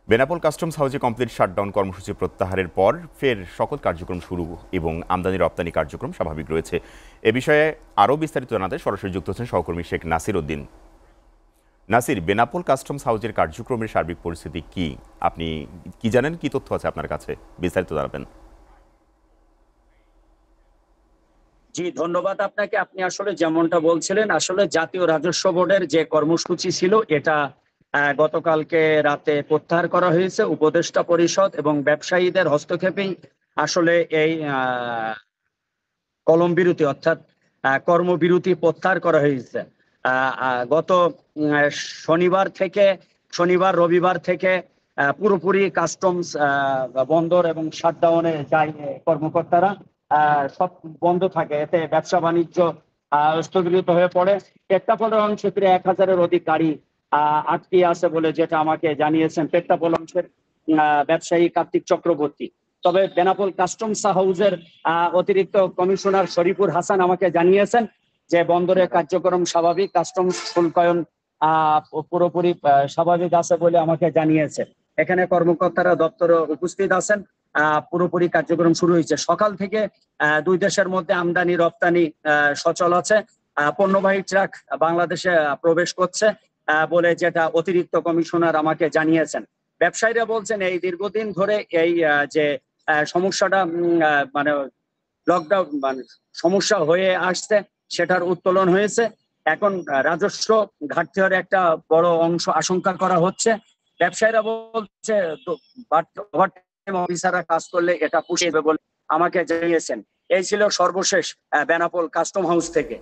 Benapole customs হাউজে complete shutdown কর্মসূচি প্রত্যাহারের পর ফের সকল কার্যক্রম শুরু এবং আমদানি রপ্তানি কার্যক্রম স্বাভাবিক রয়েছে। এ বিষয়ে আরও বিস্তারিত জানাতে সরাসরি যুক্ত হচ্ছেন সহকর্মী শেখ নাসির উদ্দিন। নাসির, বেনাপোল কাস্টমস হাউজের কার্যক্রমের সার্বিক পরিস্থিতি কি? আপনি কি জানেন, কি তথ্য আছে আপনার কাছে? বিস্তারিত জানাবেন। জি, ধন্যবাদ আপনাকে। আপনি আসলে যেমনটা বলছিলেন, আসলে জাতীয় রাজস্ব বোর্ডের যে কর্মসূচি ছিল এটা গতকালকে রাতে প্রত্যাহার করা হয়েছে। উপদেষ্টা পরিষদ এবং ব্যবসায়ীদের হস্তক্ষেপেই আসলে এই কলম বিরতি অর্থাৎ কর্মবিরতি প্রত্যাহার করা হয়েছে। গত শনিবার রবিবার থেকে পুরোপুরি কাস্টমস বন্দর এবং শাটডাউনে যায় কর্মকর্তারা। সব বন্ধ থাকে, এতে ব্যবসা বাণিজ্য স্থগিত হয়ে পড়ে। পেট্টাপোলের অংশে প্রায় 1000-এর অধিক গাড়ি আটকে আছে বলে যেটা আমাকে জানিয়েছেন পেট্টাপোল অংশের ব্যবসায়ী কার্তিক চক্রবর্তী। তবে বেনাপোল কাস্টমস হাউজের অতিরিক্ত কমিশনার শরীফুর হাসান আমাকে জানিয়েছেন যে বন্দরের কার্যক্রম স্বাভাবিক, কাস্টমস শুল্কায়ন পুরোপুরি স্বাভাবিক আছে বলে আমাকে জানিয়েছে। এখানে কর্মকর্তারা দপ্তরে উপস্থিত আছেন। পুরোপুরি কার্যক্রম শুরু হয়েছে সকাল থেকে। দুই দেশের মধ্যে আমদানি রপ্তানি সচল আছে। পণ্যবাহী ট্রাক বাংলাদেশে প্রবেশ করছে বলে যেটা অতিরিক্ত কমিশনার আমাকে জানিয়েছেন। ব্যবসায়ীরা বলছেন এই দীর্ঘদিন ধরে এই যে সমস্যাটা মানে লকডাউন মানে সমস্যা হয়ে আসছে, সেটার উত্তোলন হয়েছে। এখন রাজস্ব ঘাটতি হওয়ার একটা বড় অংশ আশঙ্কা করা হচ্ছে। ব্যবসায়ীরা বলছে অফিসাররা কাজ করলে এটা পুষিয়ে দেবে বলে আমাকে জানিয়েছেন। এই ছিল সর্বশেষ বেনাপোল কাস্টম হাউস থেকে।